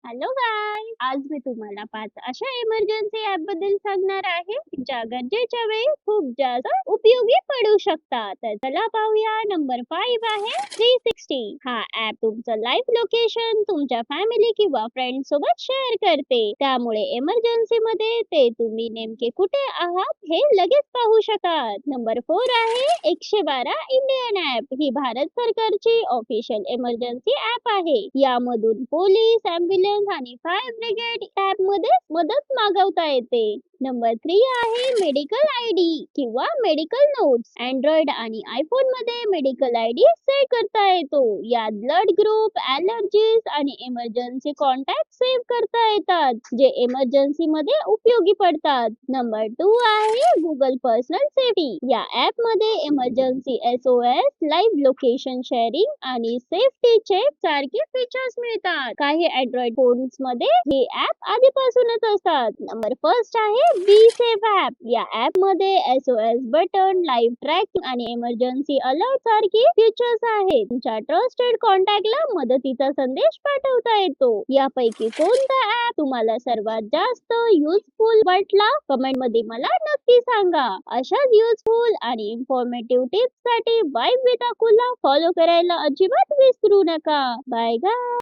Hello guys, आज मी तुम्हाला 5 अशा इमर्जन्सी ऍप बद्दल सांगणार आहे ज्या गरजेच्या वेळी खूप जास्त उपयोगी पडू शकतात. तर चला पाहूया. नंबर 5 आहे 360. हा ऍप तुमचं लाईव्ह लोकेशन तुमच्या फॅमिली किंवा फ्रेंड सोबत शेअर करते. त्यामुळे इमर्जन्सी मध्ये ते तुम्ही नेमके कुठे आहात हे लगेच पाहू शकतात. नंबर 4 आहे 112 इंडियन ऍप. ही भारत सरकारची ऑफिशियल इमर्जन्सी ऍप आहे. यामधून पोलीस, ॲम्ब्युलन्स आणि फायर ब्रिगेड ऍप मध्ये मदत मागवता येते. नंबर 3 आहे मेडिकल आयडी किंवा मेडिकल नोट्स. अँड्रॉइड आणि आयफोन मध्ये मेडिकल आयडी सेव्ह करता येतो. यात ब्लड ग्रुप, ॲलर्जीज आणि इमर्जन्सी कॉन्टॅक्ट सेव्ह करता येतात जे इमर्जन्सी मध्ये उपयोगी पडतात. नंबर 2 आहे गुगल पर्सनल सेफ्टी. या ऍप मध्ये emergency SOS, live location sharing आणि सेफ्टी चेक सारखे फीचर्स मिळतात. काही अँड्रॉइड फोन्स मध्ये हे ऍप आधीपासूनच असतात. नंबर फर्स्ट आहे बी सेफ ऍप. या ऍप मध्ये SOS बटन, लाईव्ह ट्रॅकिंग आणि इमर्जन्सी अलर्ट सारखी फीचर्स आहेत. तुमच्या ट्रस्टेड कॉन्टॅक्टला मदतीचा संदेश पाठवता येतो. यापैकी कोणता ऍप तुम्हाला सर्वात जास्त युजफुल वाटला कमेंट मध्ये मला नक्की सांगा. अशाच युजफुल आणि इन्फॉर्मेटिव्ह टिप्स साठी वाईब विथ अकुला फॉलो करायला अजिबात विसरू नका. बाय गाय.